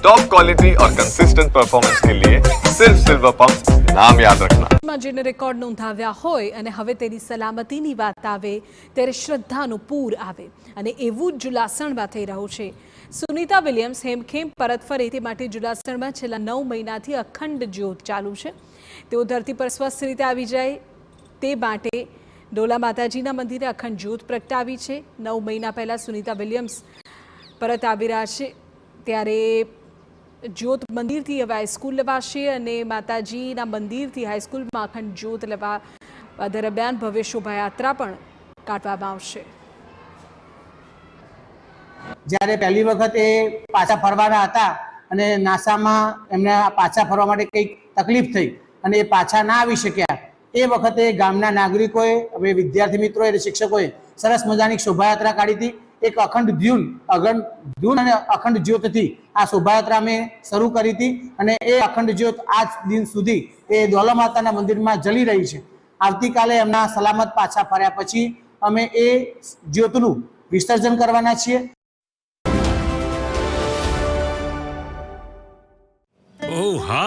Top quality और consistent performance के लिए सिर्फ सिल्वर पंप नाम याद रखना। માં જેને રેકોર્ડ નોંધાવ્યા હોય અને હવે તેની સલામતીની વાત આવે ત્યારે શ્રદ્ધાનું પૂર આવે અને એવું જ જુલાસણમાં થઈ રહ્યું છે। સુનિતા વિલિયમ્સ હેમખેમ પરત ફરે તે માટે જુલાસણમાં છેલ્લા 9 મહિનાથી અખંડ જ્યોત ચાલુ છે। તેઓ ધરતી પર સ્વસ્થ રીતે આવી જાય તે માટે ડોલા માતાજીના મંદિરે અખંડ જ્યોત પ્રગટાવી છે। 9 મહિના પહેલા સુનિતા વિલિયમ્સ પરત આવી રહ્યા છે ત્યારે જ્યોત મંદિરથી હવે હાઈસ્કૂલ લેવાશે અને માતાજીના મંદિરથી હાઈસ્કૂલમાં અખંડ જ્યોત લેવા દરમિયાન ભવ્ય શોભાયાત્રા પણ કાઢવામાં આવશે। જ્યારે પહેલી વખત એ પાછા ફરવાના હતા અને નાસામાં એમને પાછા ફરવા માટે કંઈક તકલીફ થઈ અને એ પાછા ના આવી શક્યા એ વખતે ગામના નાગરિકોએ હવે વિદ્યાર્થી મિત્રોએ અને શિક્ષકોએ સરસ મજાની શોભાયાત્રા કાઢી હતી। એક અખંડ ધૂન અને અખંડ જ્યોતથી આ શોભાયાત્રા અમે શરૂ કરી હતી અને એ અખંડ જ્યોત આજ દિન સુધી એ દોલા માતાના મંદિરમાં જલી રહી છે। આવતીકાલે એમના સલામત પાછા ફર્યા પછી અમે એ જ્યોતનું વિસર્જન કરવાના છીએ। Oh, hi.